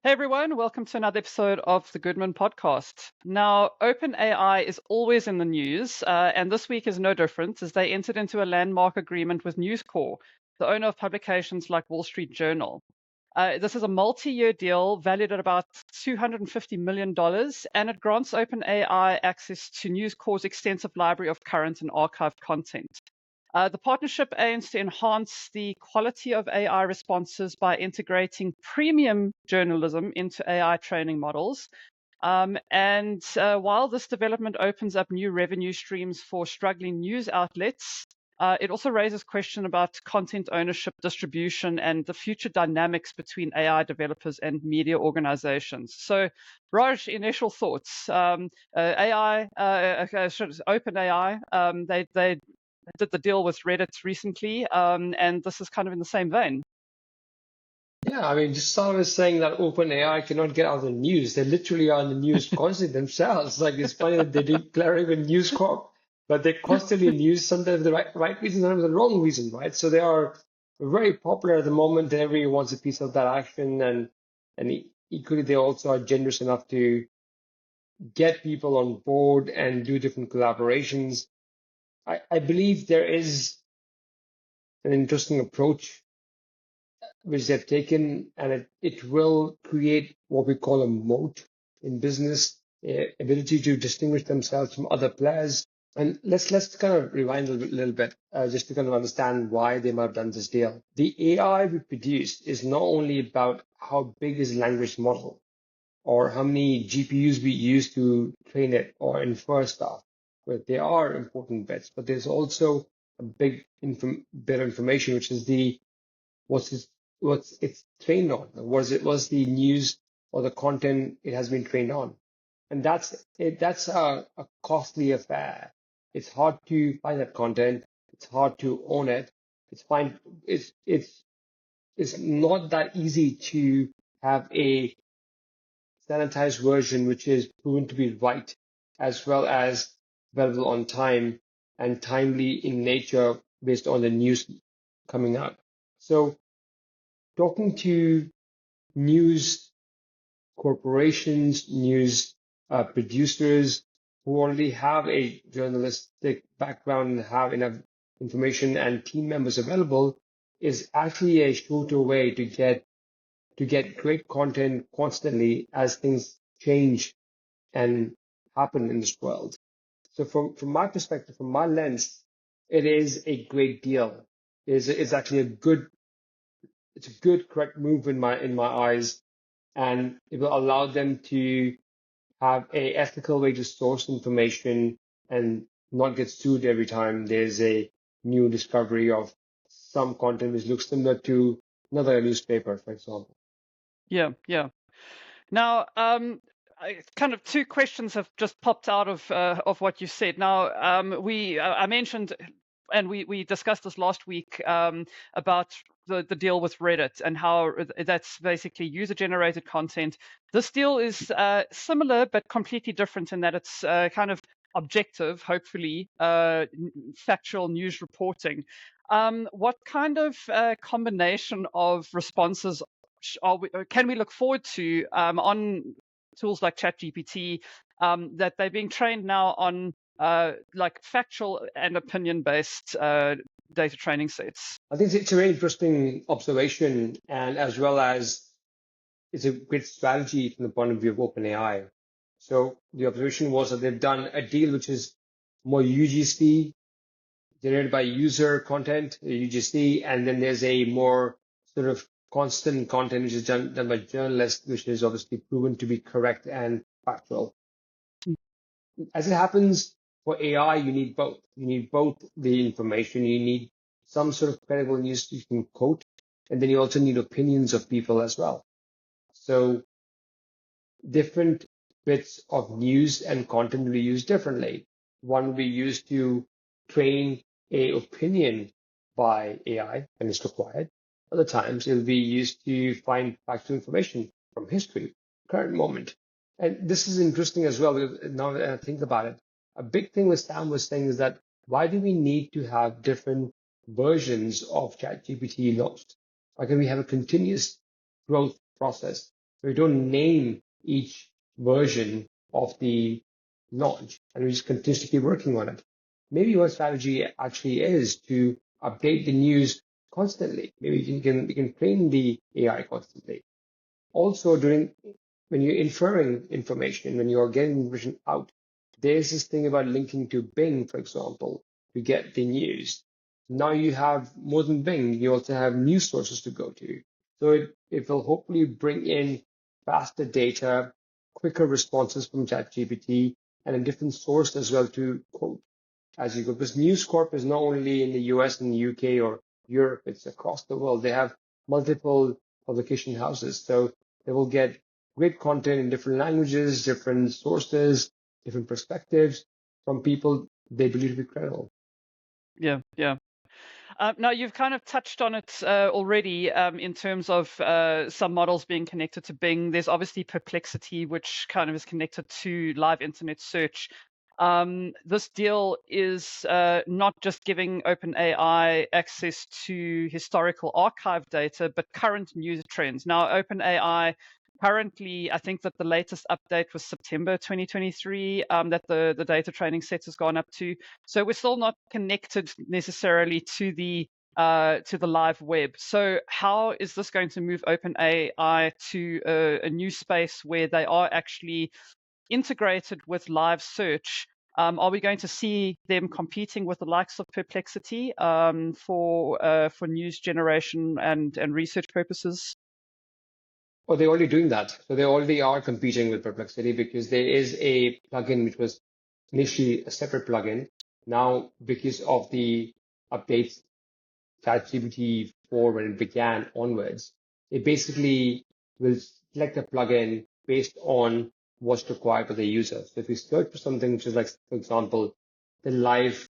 Hey everyone, welcome to another episode of the Goodman Podcast. Now, OpenAI is always in the news, and this week is no different as they entered into a landmark agreement with News Corp, the owner of publications like Wall Street Journal. This is a multi-year deal valued at about $250 million, and it grants OpenAI access to News Corp's extensive library of current and archived content. The partnership aims to enhance the quality of AI responses by integrating premium journalism into AI training models. And while this development opens up new revenue streams for struggling news outlets, it also raises questions about content ownership, distribution, and the future dynamics between AI developers and media organizations. So, Raj, initial thoughts. OpenAI, they did the deal with Reddit recently, and this is kind of in the same vein. Yeah, I mean, just start with saying that OpenAI cannot get out of the news. They literally are in the news constantly themselves. Like, it's funny that they declare even News Corp, but they're constantly in news, sometimes the right reason, sometimes the wrong reason, right? So they are very popular at the moment, and everyone wants a piece of that action. And equally, they also are generous enough to get people on board and do different collaborations. I believe there is an interesting approach which they've taken, and it will create what we call a moat in business, ability to distinguish themselves from other players. And let's kind of rewind a little bit, just to kind of understand why they might have done this deal. The AI we produce is not only about how big is the language model or how many GPUs we use to train it or infer stuff, but they are important bits. But there's also a big bit of information, which is what's it's trained on. What's the news or the content it has been trained on? And that's a costly affair. It's hard to find that content. It's hard to own it. It's not that easy to have a sanitized version which is proven to be right, as well as available on time and timely in nature based on the news coming out. So talking to news corporations, news producers who already have a journalistic background and have enough information and team members available is actually a shorter way to get great content constantly as things change and happen in this world. So from my perspective, from my lens, it is a great deal. It's actually it's a good, correct move in my eyes, and it will allow them to have a ethical way to source information and not get sued every time there's a new discovery of some content which looks similar to another newspaper, for example. Yeah, yeah. Now, kind of two questions have just popped out of what you said. Now, I mentioned, and we discussed this last week about the deal with Reddit and how that's basically user-generated content. This deal is similar but completely different in that it's kind of objective, hopefully, factual news reporting. What kind of combination of responses can we look forward to on tools like ChatGPT that they're being trained now on like factual and opinion-based data training sets? I think it's a very interesting observation, and as well as it's a great strategy from the point of view of OpenAI. So the observation was that they've done a deal which is more UGC, generated by user content, UGC, and then there's a more sort of constant content which is done by journalists, which is obviously proven to be correct and factual. As it happens for AI, you need both. You need both the information, you need some sort of credible news you can quote, and then you also need opinions of people as well. So different bits of news and content will be used differently. One will be used to train a opinion by AI when it's required. Other times it'll be used to find factual information from history, current moment. And this is interesting as well. Now that I think about it, a big thing with Sam was saying is that why do we need to have different versions of ChatGPT launched? Why can we have a continuous growth process? We don't name each version of the launch, and we just continuously keep working on it. Maybe your strategy actually is to update the news constantly. Maybe you can train the AI constantly. Also, when you're inferring information, when you're getting information out, there's this thing about linking to Bing, for example, to get the news. Now you have more than Bing, you also have news sources to go to. So it will hopefully bring in faster data, quicker responses from ChatGPT, and a different source as well to quote as you go. Because News Corp is not only in the US and the UK or Europe, it's across the world. They have multiple publication houses. So they will get great content in different languages, different sources, different perspectives from people they believe to be credible. Yeah, yeah. Now, you've kind of touched on it already in terms of some models being connected to Bing. There's obviously Perplexity, which kind of is connected to live internet search. This deal is not just giving OpenAI access to historical archive data, but current news trends. Now, OpenAI currently, I think that the latest update was September 2023 that the data training set has gone up to. So we're still not connected necessarily to the live web. So how is this going to move OpenAI to a new space where they are actually integrated with live search? Are we going to see them competing with the likes of Perplexity for news generation and research purposes? Oh, they're already doing that. So they already are competing with Perplexity because there is a plugin which was initially a separate plugin. Now, because of the updates, ChatGPT 4 when it began onwards, it basically will select a plugin based on what's required by the user. So if you search for something which is like, for example, the live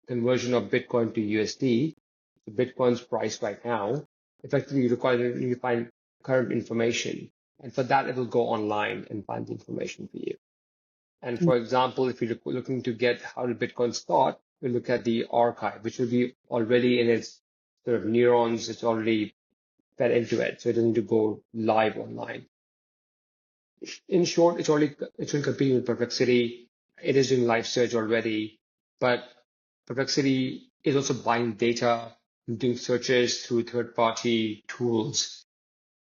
conversion of Bitcoin to USD, the Bitcoin's price right now, effectively you to find current information. And for that, it will go online and find the information for you. And for example, if you're looking to get how did Bitcoin start, we look at the archive, which will be already in its sort of neurons. It's already fed into it, so it doesn't need to go live online. In short, it's already competing with Perplexity. It is doing live search already, but Perplexity is also buying data and doing searches through third-party tools.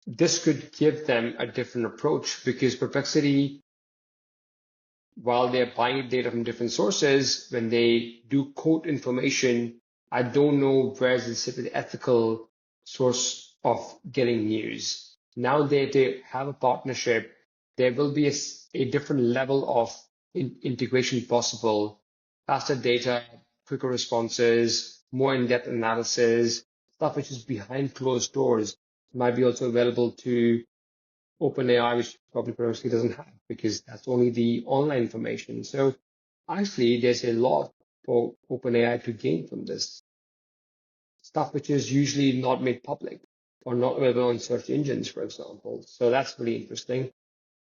This could give them a different approach because Perplexity, while they're buying data from different sources, when they do quote information, I don't know where is the ethical source of getting news. Now that they have a partnership, there will be a different level of integration possible, faster data, quicker responses, more in-depth analysis, stuff which is behind closed doors might be also available to OpenAI, which probably Perplexity doesn't have because that's only the online information. So actually, there's a lot for OpenAI to gain from this stuff, which is usually not made public or not available on search engines, for example. So that's really interesting.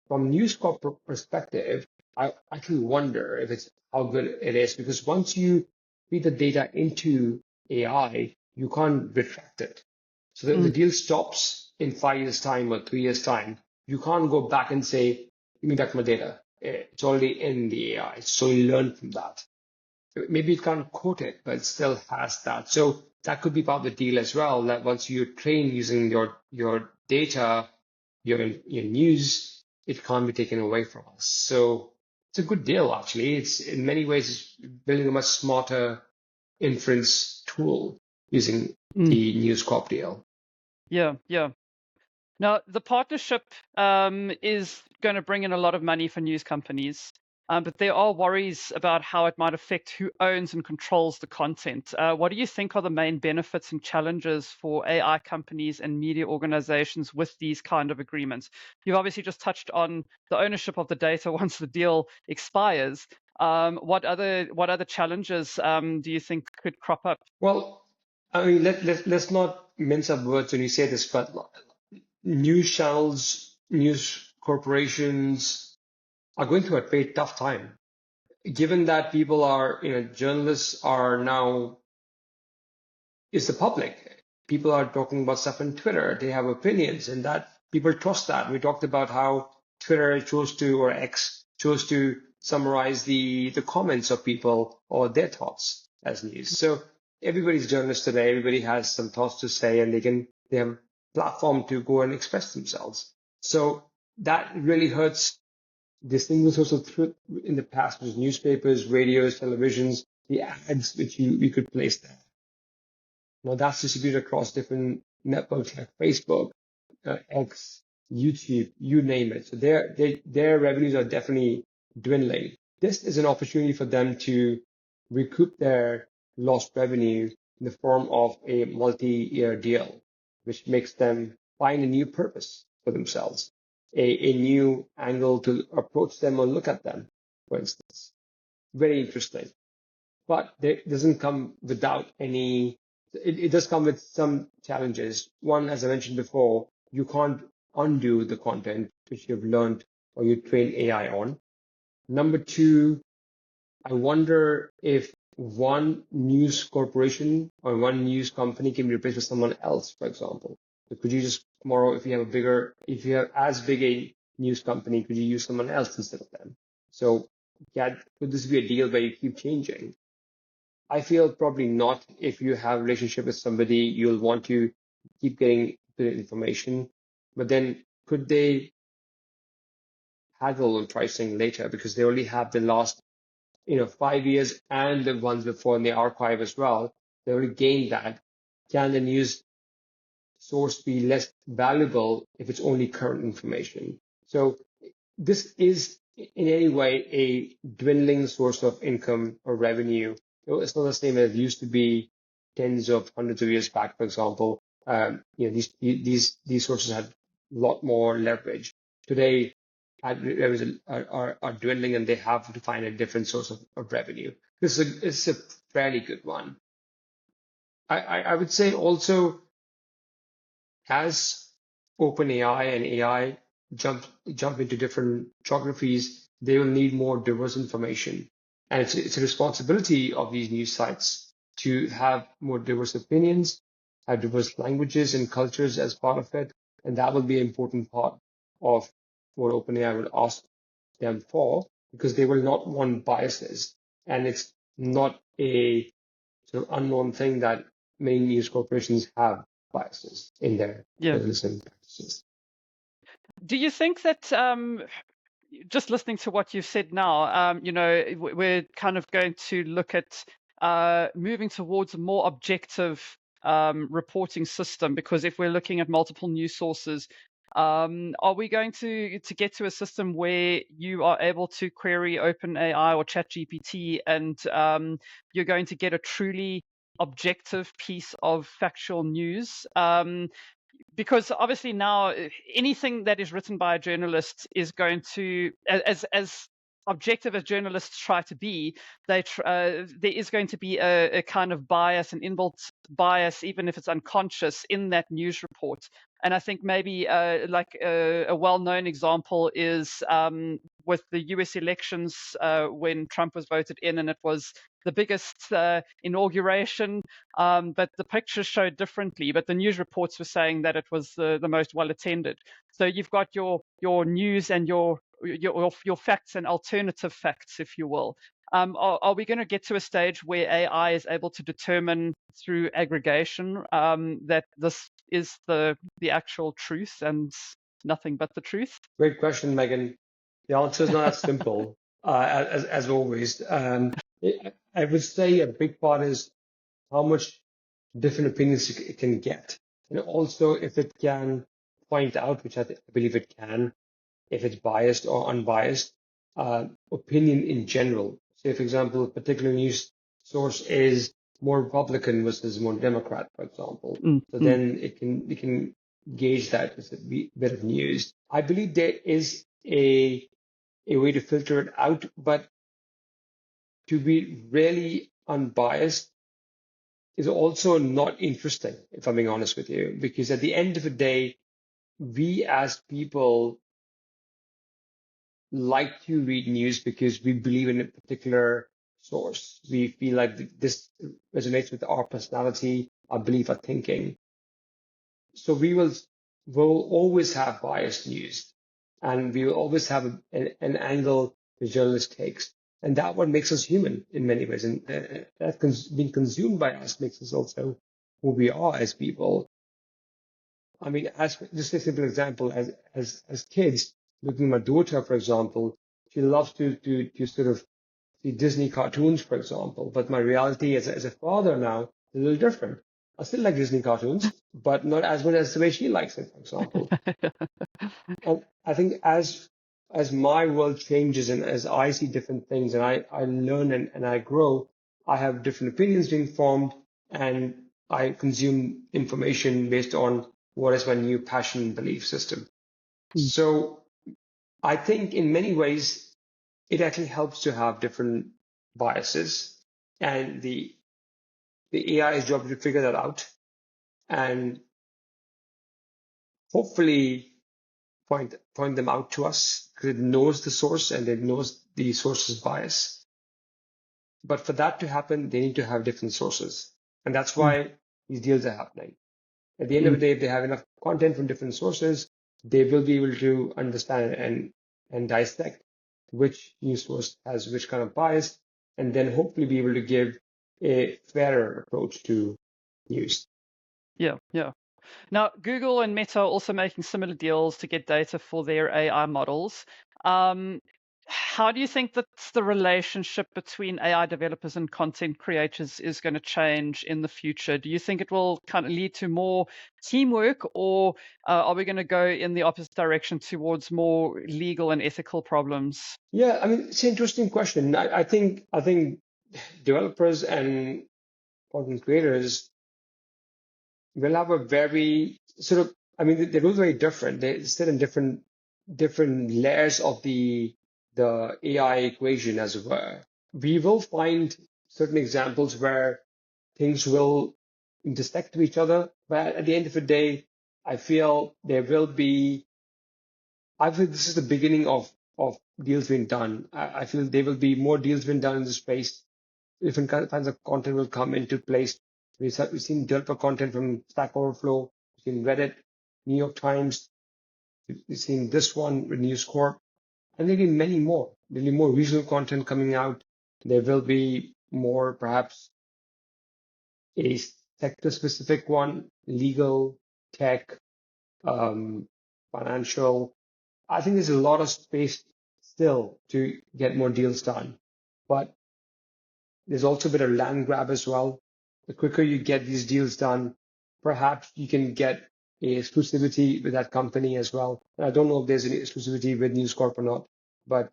From News Corp perspective, I actually wonder if it's how good it is because once you feed the data into AI, you can't retract it. So the deal stops in 5 years' time or 3 years' time. You can't go back and say, give me back my data. It's already in the AI. So you learn from that. Maybe it can't quote it, but it still has that. So that could be part of the deal as well, that once you train using your data, your news, it can't be taken away from us. So it's a good deal, actually. It's in many ways it's building a much smarter inference tool using the News Corp deal. Yeah, yeah. Now, the partnership is going to bring in a lot of money for news companies, but there are worries about how it might affect who owns and controls the content. What do you think are the main benefits and challenges for AI companies and media organizations with these kind of agreements? You've obviously just touched on the ownership of the data once the deal expires. What other challenges do you think could crop up? Well, I mean, let's not mince up words when you say this, but news channels, news corporations are going through a very tough time. Given that people are, journalists are now, is the public. people are talking about stuff on Twitter. They have opinions, and that people trust that. We talked about how Twitter chose to, or X chose to summarize the comments of people or their thoughts as news. So everybody's a journalist today. Everybody has some thoughts to say, and they have a platform to go and express themselves. So that really hurts the single source of truth in the past was newspapers, radios, televisions, the ads which we could place there. Now that's distributed across different networks like Facebook, X, YouTube, you name it. So their revenues are definitely dwindling. This is an opportunity for them to recoup their lost revenue in the form of a multi-year deal, which makes them find a new purpose for themselves, a new angle to approach them or look at them, for instance. Very interesting. But it doesn't come without any, it does come with some challenges. One, as I mentioned before, you can't undo the content which you've learned or you train AI on. Number two, I wonder if one news corporation or one news company can be replaced with someone else, for example. So could you just tomorrow, if you have as big a news company, could you use someone else instead of them? So could this be a deal where you keep changing? I feel probably not. If you have a relationship with somebody, you'll want to keep getting the information. But then could they haggle on pricing later because they only have the last 5 years and the ones before in the archive as well? They already gained that. Can the news source be less valuable if it's only current information? So this is in any way a dwindling source of income or revenue. It's not the same as it used to be tens of hundreds of years back, for example. These sources had a lot more leverage. Today, revenues are dwindling, and they have to find a different source of revenue. This is a fairly good one. I would say also, as OpenAI and AI jump into different geographies, they will need more diverse information. And it's a responsibility of these news sites to have more diverse opinions, have diverse languages and cultures as part of it. And that will be an important part of what OpenAI will ask them for, because they will not want biases. And it's not a sort of unknown thing that many news corporations have biases in their journalism practices. Do you think that just listening to what you've said now, we're kind of going to look at moving towards a more objective reporting system? Because if we're looking at multiple news sources, are we going to get to a system where you are able to query OpenAI or ChatGPT and you're going to get a truly objective piece of factual news? Because obviously now anything that is written by a journalist is going to, as objective as journalists try to be, there is going to be a kind of bias, an inbuilt bias, even if it's unconscious, in that news report. And I think maybe a well-known example is with the US elections when Trump was voted in, and it was the biggest inauguration, but the pictures showed differently. But the news reports were saying that it was the most well attended. So you've got your news and your facts and alternative facts, if you will. Are we going to get to a stage where AI is able to determine through aggregation that this is the actual truth and nothing but the truth? Great question, Megan. The answer is not that simple, as always. I would say a big part is how much different opinions it can get. And also if it can point out, which I believe it can, if it's biased or unbiased, opinion in general. Say, for example, a particular news source is more Republican versus more Democrat, for example. So then it can gauge that as a bit of news. I believe there is a way to filter it out, but to be really unbiased is also not interesting, if I'm being honest with you, because at the end of the day, we as people like to read news because we believe in a particular source. We feel like this resonates with our personality, our belief, our thinking. so will always have biased news, and we will always have an angle the journalist takes, and that what makes us human in many ways, and that being consumed by us makes us also who we are as people. I mean, as just a simple example, as kids, looking at my daughter, for example, she loves to sort of see Disney cartoons, for example. But my reality as a father now is a little different. I still like Disney cartoons, but not as much as the way she likes it, for example. And I think as my world changes and as I see different things and I learn and I grow, I have different opinions being formed and I consume information based on what is my new passion and belief system. So I think in many ways it actually helps to have different biases, and the AI's job to figure that out and hopefully point them out to us because it knows the source and it knows the source's bias. But for that to happen, they need to have different sources, and that's why these deals are happening. At the end of the day, if they have enough content from different sources, they will be able to understand and dissect which news source has which kind of bias, and then hopefully be able to give a fairer approach to news. Yeah. Now, Google and Meta are also making similar deals to get data for their AI models. How do you think that the relationship between AI developers and content creators is going to change in the future? Do you think it will kind of lead to more teamwork, or are we going to go in the opposite direction towards more legal and ethical problems? Yeah, I mean, it's an interesting question. I think developers and content creators will have a very sort of, I mean, they're both very different. They sit in different layers of the AI equation, as it were. We will find certain examples where things will intersect with each other, but at the end of the day, I feel I feel this is the beginning of deals being done. I feel there will be more deals being done in this space. Different kinds of content will come into place. We've seen developer content from Stack Overflow, we've seen Reddit, New York Times, we've seen this one with News Corp, and there'll be many more. There'll be more regional content coming out. There will be more, perhaps, a sector-specific one, legal, tech, financial. I think there's a lot of space still to get more deals done, but there's also a bit of land grab as well. The quicker you get these deals done, perhaps you can get a exclusivity with that company as well. And I don't know if there's any exclusivity with News Corp or not, but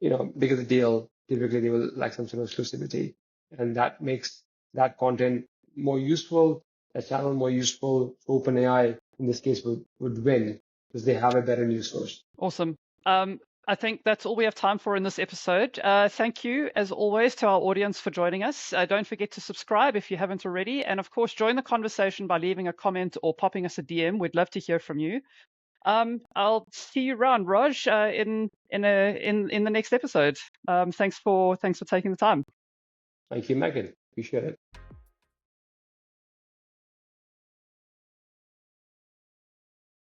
bigger the deal, typically they will like some sort of exclusivity, and that makes that content more useful, that channel more useful. OpenAI in this case would win because they have a better news source. Awesome. I think that's all we have time for in this episode. Thank you, as always, to our audience for joining us. Don't forget to subscribe if you haven't already. And of course, join the conversation by leaving a comment or popping us a DM. We'd love to hear from you. I'll see you around, Raj, in the next episode. Thanks for taking the time. Thank you, Megan. Appreciate it.